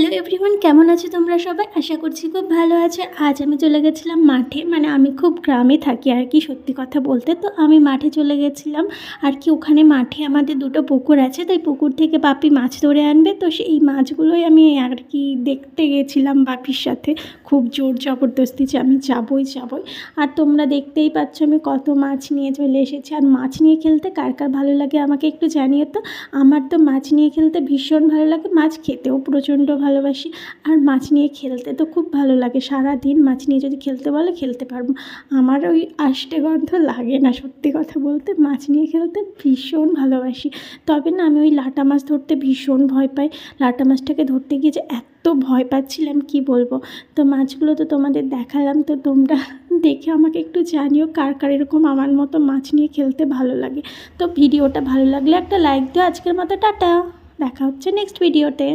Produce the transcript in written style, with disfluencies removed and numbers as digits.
Hello everyone, কেমন আছো তোমরা সবাই? আশা করছি খুব ভালো আছে। আজ আমি চলে গেছিলাম মাঠে, মানে আমি খুব গ্রামে থাকি আর কি, সত্যি কথা বলতে। তো আমি মাঠে চলে গেছিলাম আর কি। ওখানে মাঠে আমাদের দুটো পুকুর আছে, তাই পুকুর থেকে বাপি মাছ ধরে আনবে। তো সেই মাছগুলোই আমি আর কি দেখতে গেছিলাম বাপির সাথে, খুব জোর জবরদস্তি যে আমি যাবই। আর তোমরা দেখতেই পাচ্ছ আমি কত মাছ নিয়ে চলে এসেছি। আর মাছ নিয়ে খেলতে কার কার ভালো লাগে আমাকে একটু জানিয়ে তো। আমার তো মাছ নিয়ে খেলতে ভীষণ ভালো লাগে, মাছ খেতেও প্রচণ্ড ভালোবাসি। আর মাছ নিয়ে খেলতে তো খুব ভালো লাগে, সারা দিন মাছ নিয়ে যদি খেলতে বলে খেলতে পারবো। আমার ওই আষ্টে গন্ধ লাগে না, সত্যি কথা বলতে মাছ নিয়ে খেলতে ভীষণ ভালোবাসি। তবে না, আমি ওই লাটা মাছ ধরতে ভীষণ ভয় পাই। লাটা মাছটাকে ধরতে গিয়ে যে এত ভয় পাচ্ছিলাম কি বলবো। তো মাছগুলো তো তোমাদের দেখালাম, তো তোমরা দেখে আমাকে একটু জানিও কার কার এরকম আমার মতো মাছ নিয়ে খেলতে ভালো লাগে। তো ভিডিওটা ভালো লাগলে একটা লাইক দিও। আজকের মতো টাটা, দেখা হচ্ছে নেক্সট ভিডিওতে।